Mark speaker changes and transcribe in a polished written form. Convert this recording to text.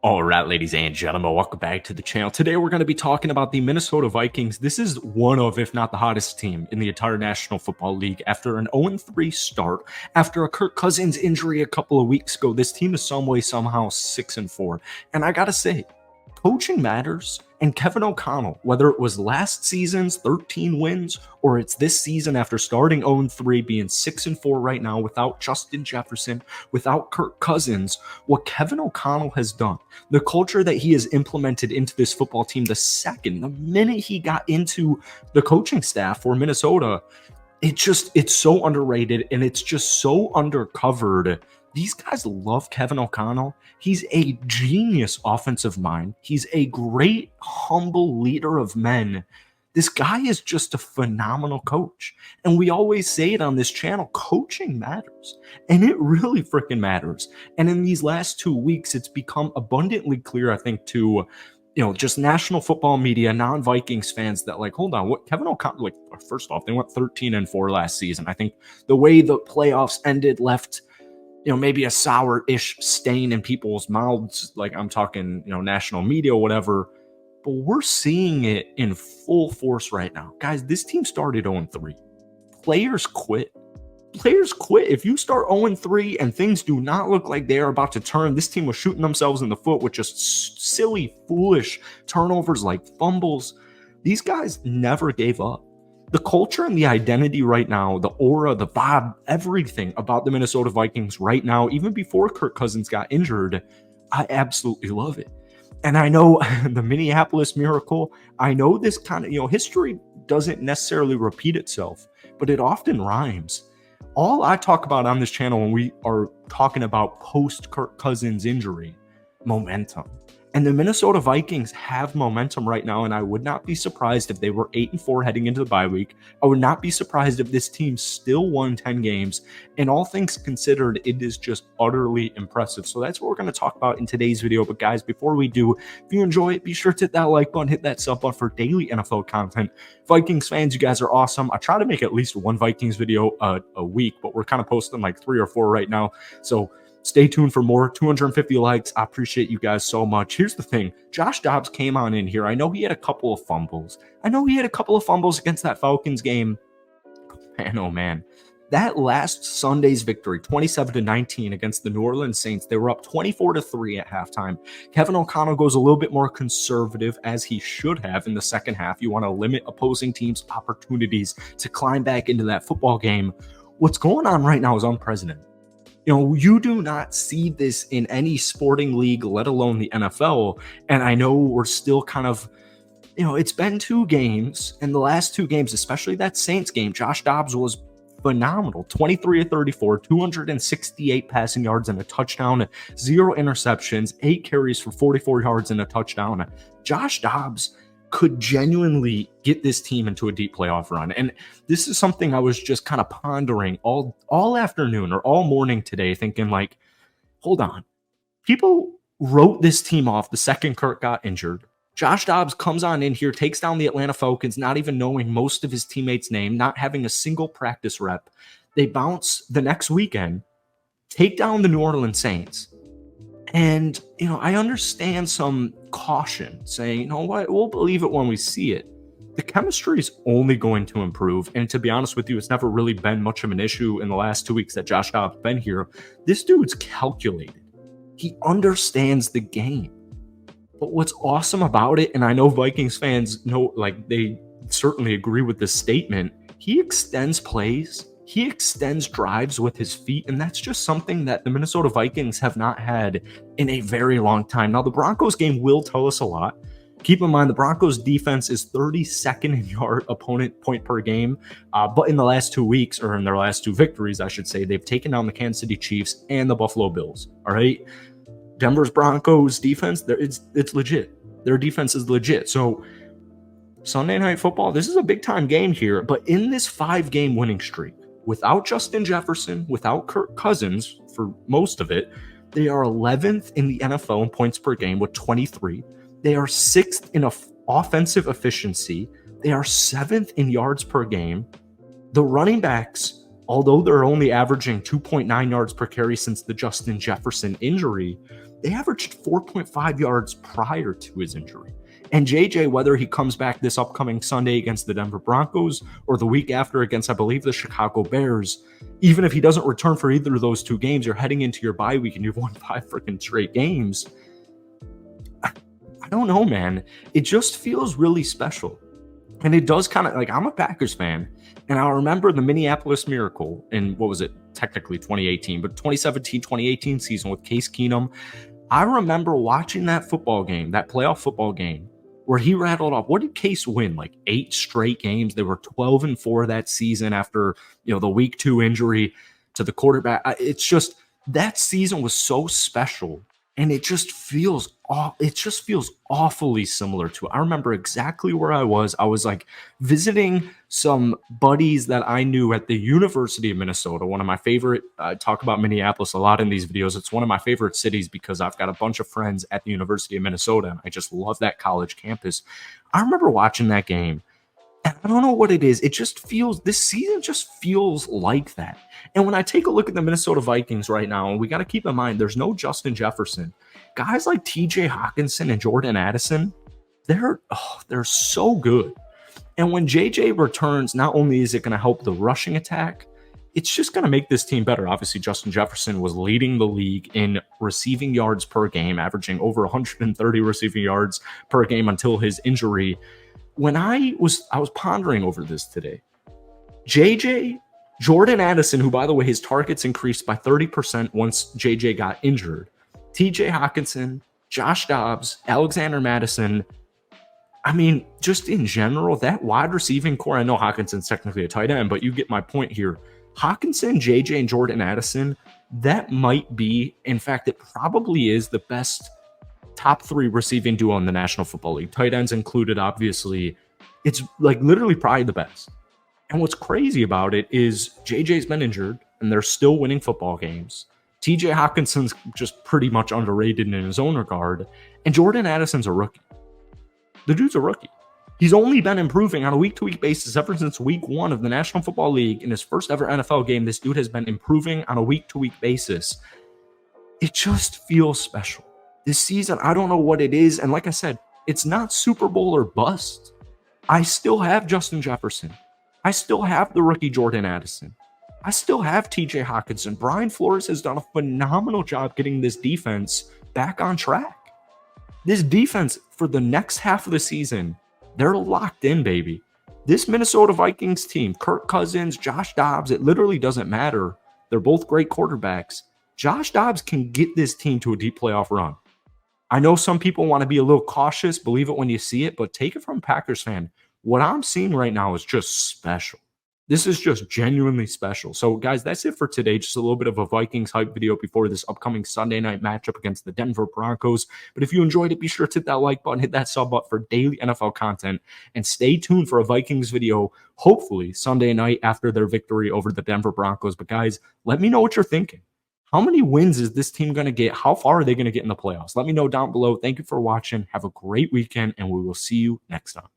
Speaker 1: All right, ladies and gentlemen, welcome back to the channel. Today, we're going to be talking about the Minnesota Vikings. This is one of, if not the hottest team in the entire National Football League. After an 0-3 start, after a Kirk Cousins injury a couple of weeks ago, this team is some way, somehow 6-4. And I got to say, coaching matters. And Kevin O'Connell, whether it was last season's 13 wins or it's this season after starting 0-3, being 6-4 right now without Justin Jefferson, without Kirk Cousins, what Kevin O'Connell has done, the culture that he has implemented into this football team, the minute he got into the coaching staff for Minnesota, it's so underrated and it's just so undercovered. These guys love Kevin O'Connell. He's a genius offensive mind. He's a great, humble leader of men. This guy is just a phenomenal coach. And we always say it on this channel, coaching matters. And it really freaking matters. And in these last 2 weeks, it's become abundantly clear, I think, to just national football media, non-Vikings fans that hold on, what Kevin O'Connell, first off, they went 13-4 last season. I think the way the playoffs ended left maybe a sour-ish stain in people's mouths, I'm talking, national media or whatever, but we're seeing it in full force right now. Guys, this team started 0-3. Players quit. If you start 0-3 and things do not look like they are about to turn, this team was shooting themselves in the foot with just silly, foolish turnovers like fumbles. These guys never gave up. The culture and the identity right now, the aura, the vibe, everything about the Minnesota Vikings right now, even before Kirk Cousins got injured, I absolutely love it. And I know the Minneapolis Miracle, I know this kind of, history doesn't necessarily repeat itself, but it often rhymes. All I talk about on this channel when we are talking about post-Kirk Cousins injury, momentum. And the Minnesota Vikings have momentum right now, and I would not be surprised if they were 8-4 heading into the bye week. I would not be surprised if this team still won 10 games. And all things considered, it is just utterly impressive. So that's what we're going to talk about in today's video. But guys, before we do, if you enjoy it, be sure to hit that like button, hit that sub button for daily NFL content. Vikings fans, you guys are awesome. I try to make at least one Vikings video a week, but we're kind of posting 3 or 4 right now. So stay tuned for more. 250 likes. I appreciate you guys so much. Here's the thing. Josh Dobbs came on in here. I know he had a couple of fumbles. Against that Falcons game. Man, oh man. That last Sunday's victory, 27-19 against the New Orleans Saints, they were up 24-3 at halftime. Kevin O'Connell goes a little bit more conservative, as he should have in the second half. You want to limit opposing teams' opportunities to climb back into that football game. What's going on right now is unprecedented. You do not see this in any sporting league, let alone the NFL. And I know we're still kind of, it's been 2 games, and the last 2 games, especially that Saints game, Josh Dobbs was phenomenal. 23-34, 268 passing yards and a touchdown, 0 interceptions, 8 carries for 44 yards and a touchdown. Josh Dobbs could genuinely get this team into a deep playoff run. And this is something I was just kind of pondering all afternoon or all morning today, thinking hold on. People wrote this team off the second Kirk got injured. Josh Dobbs comes on in here, takes down the Atlanta Falcons, not even knowing most of his teammates' name, not having a single practice rep. They bounce the next weekend, take down the New Orleans Saints. And, I understand some caution saying, you know what, we'll believe it when we see it. The chemistry is only going to improve. And to be honest with you, it's never really been much of an issue in the last 2 weeks that Josh Dobbs has been here. This dude's calculated. He understands the game. But what's awesome about it, and I know Vikings fans know, they certainly agree with this statement, he extends plays. He extends drives with his feet, and that's just something that the Minnesota Vikings have not had in a very long time. Now, the Broncos game will tell us a lot. Keep in mind, the Broncos defense is 32nd in yard opponent point per game, but in the last 2 weeks, or in their last 2 victories, I should say, they've taken down the Kansas City Chiefs and the Buffalo Bills, all right? Denver's Broncos defense, it's legit. Their defense is legit. So Sunday Night Football, this is a big-time game here, but in this 5-game winning streak, without Justin Jefferson, without Kirk Cousins for most of it, they are 11th in the NFL in points per game with 23. They are 6th in offensive efficiency. They are 7th in yards per game. The running backs, although they're only averaging 2.9 yards per carry since the Justin Jefferson injury, they averaged 4.5 yards prior to his injury. And JJ, whether he comes back this upcoming Sunday against the Denver Broncos or the week after against, I believe, the Chicago Bears, even if he doesn't return for either of those two games, you're heading into your bye week and you've won 5 freaking straight games. I don't know, man. It just feels really special. And it does kind of, like, I'm a Packers fan, and I remember the Minneapolis Miracle in, what was it, technically 2018, but 2017-2018 season with Case Keenum. I remember watching that football game, that playoff football game, where he rattled off, what did Case win? Like 8 straight games. They were 12-4 that season after, the week 2 injury to the quarterback. It's just, that season was so special. And it just feels awfully similar to it. I remember exactly where I was. I was like visiting some buddies that I knew at the University of Minnesota. One of my favorite, I talk about Minneapolis a lot in these videos. It's one of my favorite cities because I've got a bunch of friends at the University of Minnesota, and I just love that college campus. I remember watching that game. And I don't know what it is. It just feels, this season just feels like that. And when I take a look at the Minnesota Vikings right now, and we got to keep in mind, there's no Justin Jefferson. Guys like TJ Hawkinson and Jordan Addison, they're so good. And when JJ returns, not only is it going to help the rushing attack, it's just going to make this team better. Obviously, Justin Jefferson was leading the league in receiving yards per game, averaging over 130 receiving yards per game until his injury. When I was pondering over this today, JJ, Jordan Addison, who, by the way, his targets increased by 30% once JJ got injured, TJ Hawkinson, Josh Dobbs, Alexander Mattison. I mean, just in general, that wide receiving core, I know Hawkinson's technically a tight end, but you get my point here. Hawkinson, JJ, and Jordan Addison, that might be, in fact, it probably is the best top 3 receiving duo in the National Football League. Tight ends included, obviously. It's like literally probably the best. And what's crazy about it is JJ's been injured and they're still winning football games. TJ Hawkinson's just pretty much underrated in his own regard. And Jordan Addison's a rookie. The dude's a rookie. He's only been improving on a week-to-week basis ever since week 1 of the National Football League. In his first ever NFL game, this dude has been improving on a week-to-week basis. It just feels special. This season, I don't know what it is. And like I said, it's not Super Bowl or bust. I still have Justin Jefferson. I still have the rookie Jordan Addison. I still have TJ Hawkinson. Brian Flores has done a phenomenal job getting this defense back on track. This defense, for the next half of the season, they're locked in, baby. This Minnesota Vikings team, Kirk Cousins, Josh Dobbs, it literally doesn't matter. They're both great quarterbacks. Josh Dobbs can get this team to a deep playoff run. I know some people want to be a little cautious, believe it when you see it, but take it from a Packers fan. What I'm seeing right now is just special. This is just genuinely special. So, guys, that's it for today. Just a little bit of a Vikings hype video before this upcoming Sunday night matchup against the Denver Broncos. But if you enjoyed it, be sure to hit that like button, hit that sub button for daily NFL content, and stay tuned for a Vikings video, hopefully Sunday night after their victory over the Denver Broncos. But, guys, let me know what you're thinking. How many wins is this team going to get? How far are they going to get in the playoffs? Let me know down below. Thank you for watching. Have a great weekend, and we will see you next time.